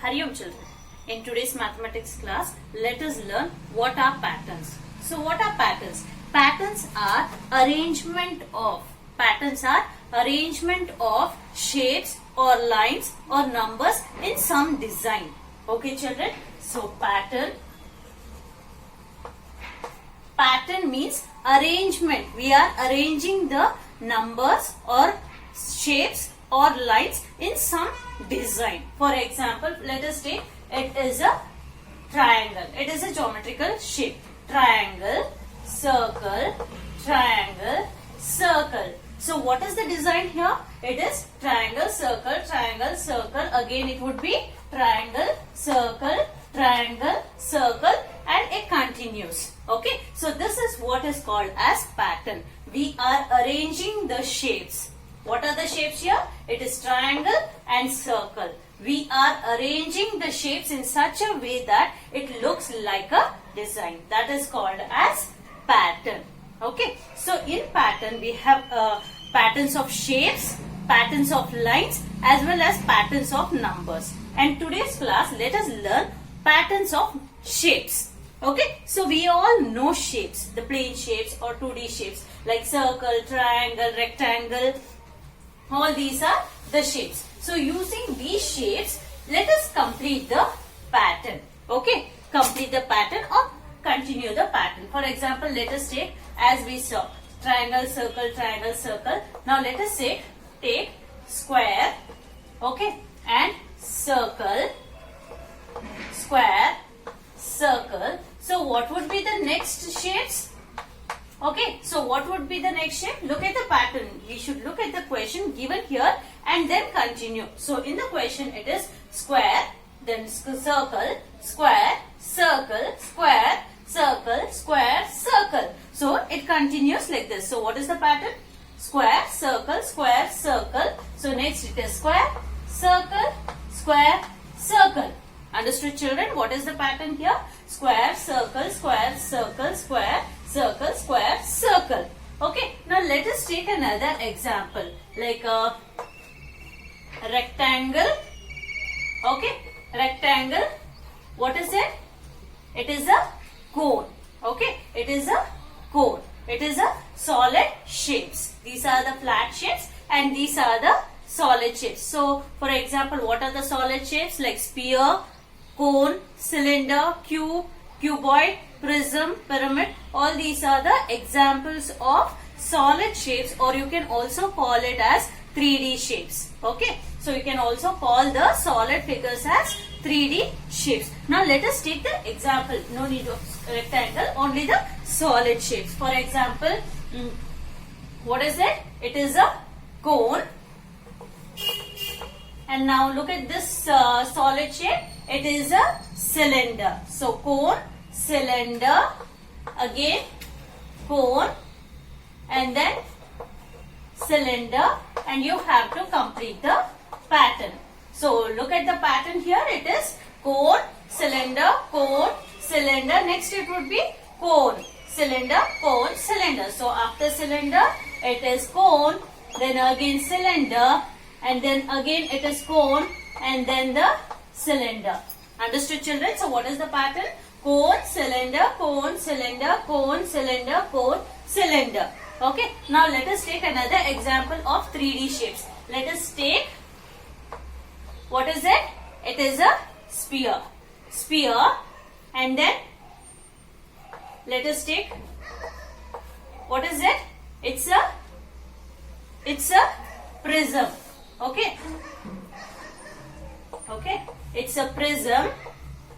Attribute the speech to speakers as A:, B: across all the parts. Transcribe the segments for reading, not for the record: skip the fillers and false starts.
A: Hariom children. In today's mathematics class, let us learn what are patterns. So what are patterns? Patterns are arrangement of shapes or lines or numbers in some design. Okay children? So pattern means arrangement. We are arranging the numbers or shapes or lines in some design. For example, let us take it is a triangle. It is a geometrical shape. Triangle, circle, triangle, circle. So what is the design here? It is triangle, circle, triangle, circle. Again it would be triangle, circle, and it continues. Okay. So this is what is called as pattern. We are arranging the shapes. What are the shapes here? It is triangle and circle. We are arranging the shapes in such a way that it looks like a design. That is called as pattern. Okay. So in pattern we have patterns of shapes, patterns of lines as well as patterns of numbers. And today's class, let us learn patterns of shapes. Okay. So we all know shapes, the plane shapes or 2D shapes like circle, triangle, rectangle. All these are the shapes. So using these shapes, let us complete the pattern. Okay. Complete the pattern or continue the pattern. For example, let us take as we saw triangle, circle, triangle, circle. Now let us take square, okay, and circle, square, circle. So what would be the next shapes? Okay, so what would be the next shape? Look at the pattern. We should look at the question given here and then continue. So in the question it is square, then circle, square, circle, square, circle, square, circle. So it continues like this. So what is the pattern? Square, circle, square, circle. So next it is square, circle, square, circle. Understood children? What is the pattern here? Square, circle, square, circle, square, circle, square, circle. Okay. Now let us take another example like a rectangle. Okay. Rectangle. What is it? It is a cone. Okay. It is a cone. It is a solid shapes. These are the flat shapes and these are the solid shapes. So for example, what are the solid shapes? Like sphere, cone, cylinder, cube, cuboid, prism, pyramid. All these are the examples of solid shapes, or you can also call it as 3D shapes. Okay. So you can also call the solid figures as 3D shapes. Now let us take the example. No need of rectangle, only the solid shapes. For example, what is it? It is a cone. And now look at this solid shape. It is a cylinder. So cone, cylinder, again cone, and then cylinder, and you have to complete the pattern. So look at the pattern here. It is cone, cylinder, cone, cylinder. Next it would be cone, cylinder, cone, cylinder. So after cylinder, it is cone, then again cylinder, and then again it is cone, and then the cylinder. Understood children? So what is the pattern? Cone, cylinder, cone, cylinder, cone, cylinder, cone, cylinder. Okay. Now let us take another example of 3D shapes. Let us take, what is it? It is a sphere. Sphere, and then let us take, what is it? It's a prism. Okay. Okay. It's a prism.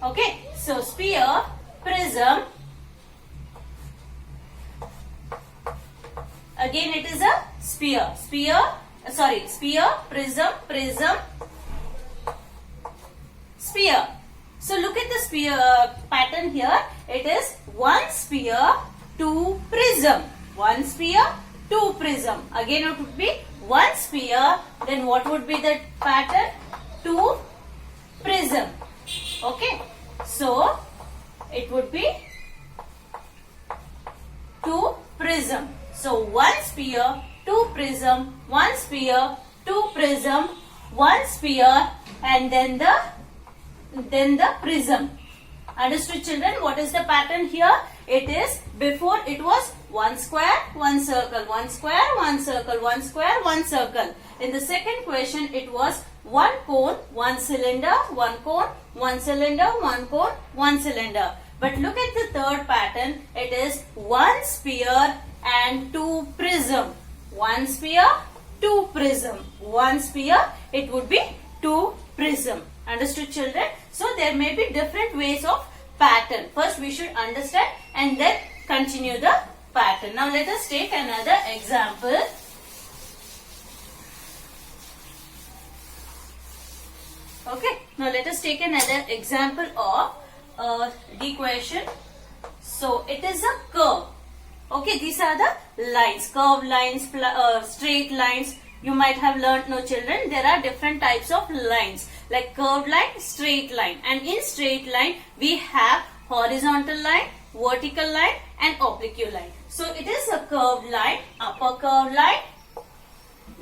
A: Okay. So sphere, prism. Again it is a sphere. Sphere, prism, sphere. So look at the sphere pattern here. It is one sphere, two prism. One sphere, two prism. Again it would be one sphere. Then what would be the pattern? Two prism. Okay. So it would be two prism. So one sphere, two prism, one sphere, two prism, one sphere, and then the then the prism. Understood, children? What is the pattern here? It is, before it was one square, one circle, one square, one circle, one square, one circle. In the second question, it was one cone, one cylinder, one cone, one cylinder, one cone, one cylinder. But look at the third pattern. It is one sphere and two prism. One sphere, two prism. One sphere, it would be two prism. Understood, children? So there may be different ways of pattern. First we should understand and then continue the pattern. Now let us take another example. Okay. Now let us take another example of the question. So it is a curve. Okay. These are the lines. Curved lines, straight lines. You might have learnt, no children, there are different types of lines like curved line, straight line, and in straight line we have horizontal line, vertical line and oblique line. So it is a curved line, upper curved line,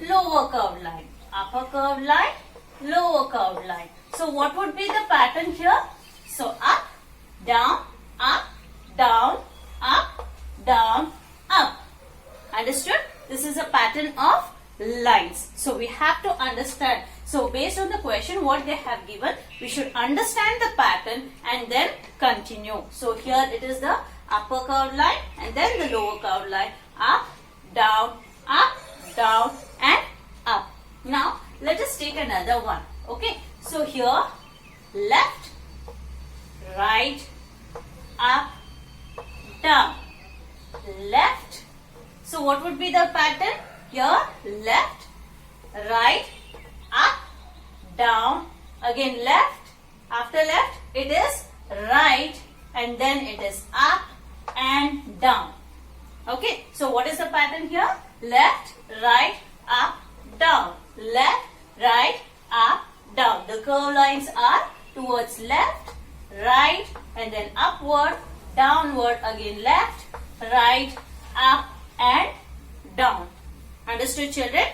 A: lower curved line, upper curved line, lower curved line. So what would be the pattern here? So up, down, up, down, up, down, up. Understood? This is a pattern of lines. So we have to understand. So based on the question what they have given, we should understand the pattern and then continue. So here it is the upper curved line and then the lower curved line. Up, down, and up. Now let us take another one. Okay. So here left, right, up, down, left. So what would be the pattern? Here left, right, up, down, again left, after left it is right and then it is up and down. Okay, so what is the pattern here? Left, right, up, down, left, right, up, down. The curve lines are towards left, right and then upward, downward, again left, right, up and down. Understood, children?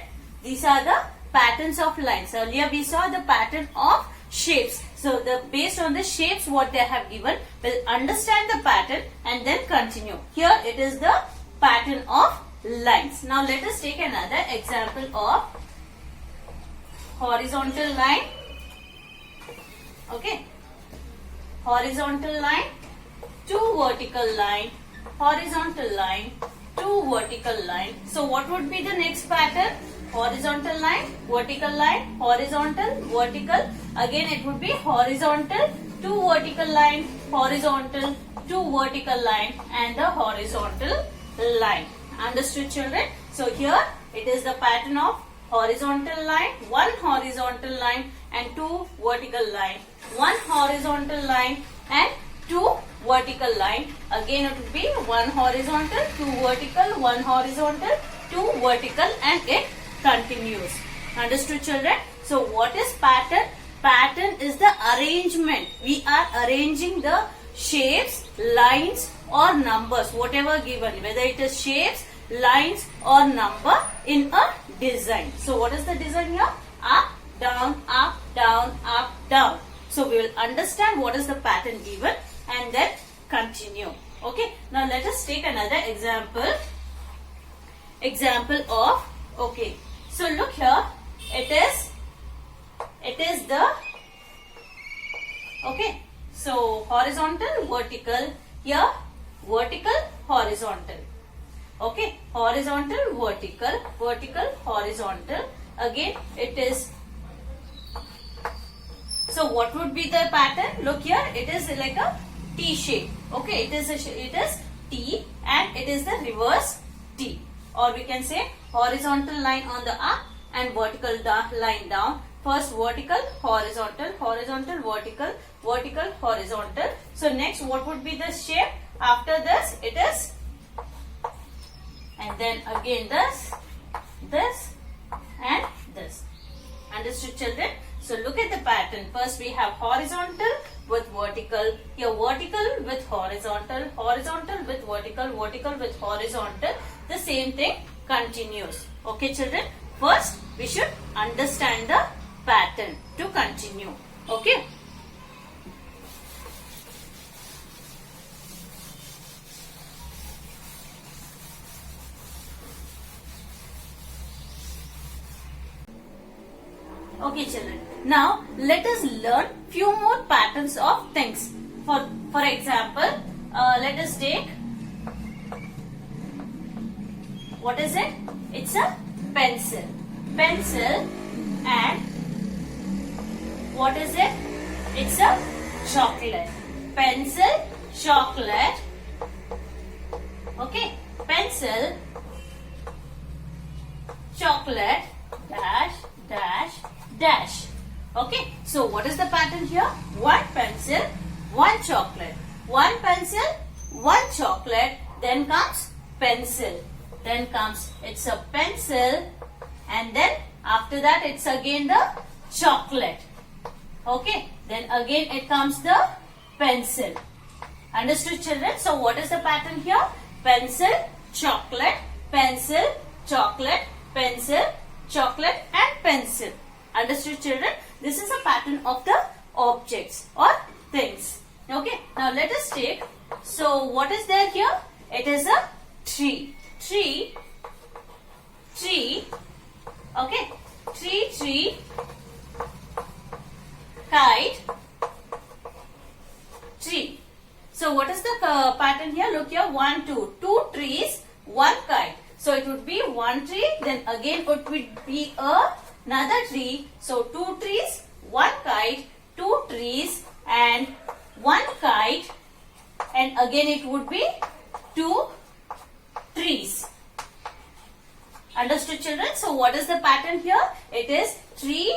A: These are the patterns of lines. Earlier we saw the pattern of shapes. So based on the shapes what they have given, we'll understand the pattern and then continue. Here it is the pattern of lines. Now let us take another example of horizontal line. Okay. Horizontal line, two vertical line, horizontal line, two vertical line. So what would be the next pattern? Horizontal line, horizontal, vertical. Again it would be horizontal, two vertical line, horizontal, two vertical line and the horizontal line. Understood, children? So here it is the pattern of horizontal line, one horizontal line and two vertical line, one horizontal line and two vertical line. Again it would be one horizontal, two vertical, one horizontal, two vertical and it continues. Understood, children? So what is pattern? Pattern is the arrangement. We are arranging the shapes, lines or numbers, whatever given, whether it is shapes, lines or number in a design. So what is the design here? Up, down, up, down, up, down. So we will understand what is the pattern given and then continue. Okay. Now let us take another example. Example of, okay. So look here. It is the, okay. So horizontal, vertical. Here vertical, horizontal. Okay. Horizontal, vertical, vertical, horizontal. Again it is. So what would be the pattern? Look here. It is like a T shape. Okay. It is T and it is the reverse T. Or we can say horizontal line on the up and vertical line down. First vertical, horizontal, horizontal, vertical, vertical, horizontal. So next what would be the shape? After this it is, and then again this and this. Understood, children? So look at the pattern. First we have horizontal with vertical. Here vertical with horizontal, horizontal with vertical, vertical with horizontal. The same thing continues. Okay, children? First we should understand the pattern to continue. Okay. Okay children, now let us learn few more patterns of things. For example, let us take, what is it? It's a pencil. Pencil, and what is it? It's a chocolate. Pencil, chocolate. Okay, pencil, chocolate, dash, dash, dash. Okay, so what is the pattern here? One pencil, one chocolate. One pencil, one chocolate. Then comes pencil. Then comes, it's a pencil, and then after that it's again the chocolate. Okay, then again it comes the pencil. Understood children? So what is the pattern here? Pencil, chocolate, pencil, chocolate, pencil, chocolate and pencil. Understood children? This is a pattern of the objects or things. Okay, now let us take, so what is there here? It is a tree. Tree, tree, okay, tree, kite, tree. So what is the pattern here? Look here, 1, 2. 2 trees, 1 kite. So it would be 1 tree, then again it would be another tree. So 2 trees, 1 kite, 2 trees and 1 kite, and again it would be 2 trees. Understood children? So what is the pattern here? It is tree,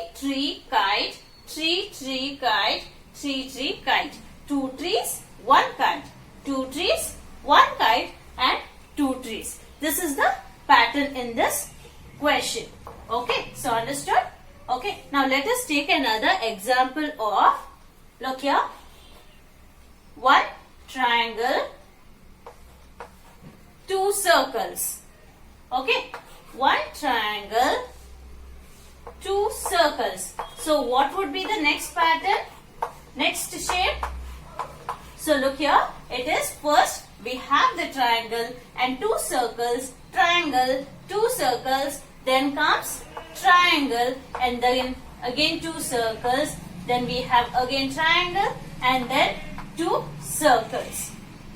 A: kite, tree, kite, tree, kite. 2 trees, 1 kite. 2 trees, 1 kite and 2 trees. This is the pattern in this question. Okay, so understood? Okay, now let us take another example of, look here, 1 triangle, 2 circles. Okay, 1 triangle, 2 circles. So what would be the next pattern? Next shape? So look here, it is first we have the triangle and 2 circles, triangle, 2 circles, then comes triangle and then again 2 circles, then we have again triangle and then 2 circles.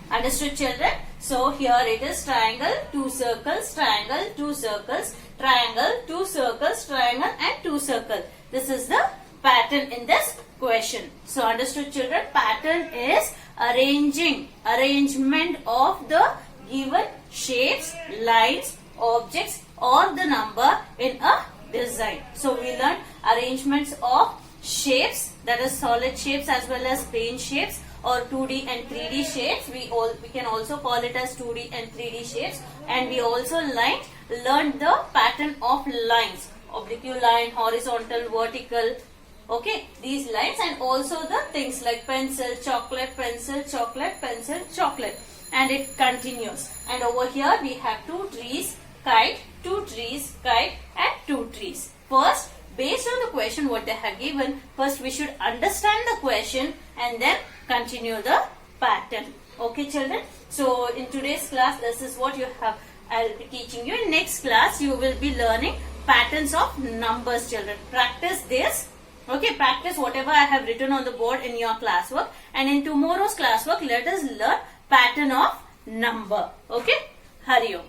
A: Understood children? So here it is triangle, 2 circles, triangle, 2 circles, triangle, 2 circles, triangle and 2 circles. This is the pattern in this question. So understood children? Pattern is arrangement of the given shapes, lines, objects or the number in a design. So we learned arrangements of shapes, that is solid shapes as well as plane shapes or 2D and 3D shapes. We can also call it as 2D and 3D shapes, and we also learned the pattern of lines, oblique line, horizontal, vertical. Okay, these lines, and also the things like pencil, chocolate, pencil, chocolate, pencil, chocolate, and it continues. And over here we have 2 trees, kite, 2 trees, kite and 2 trees. First, based on the question what they have given, first we should understand the question and then continue the pattern. Okay children? So in today's class this is what you have. I will be teaching you. In next class you will be learning patterns of numbers children. Practice this. Okay, practice whatever I have written on the board in your classwork, and in tomorrow's classwork let us learn pattern of number. Okay, Hari Om.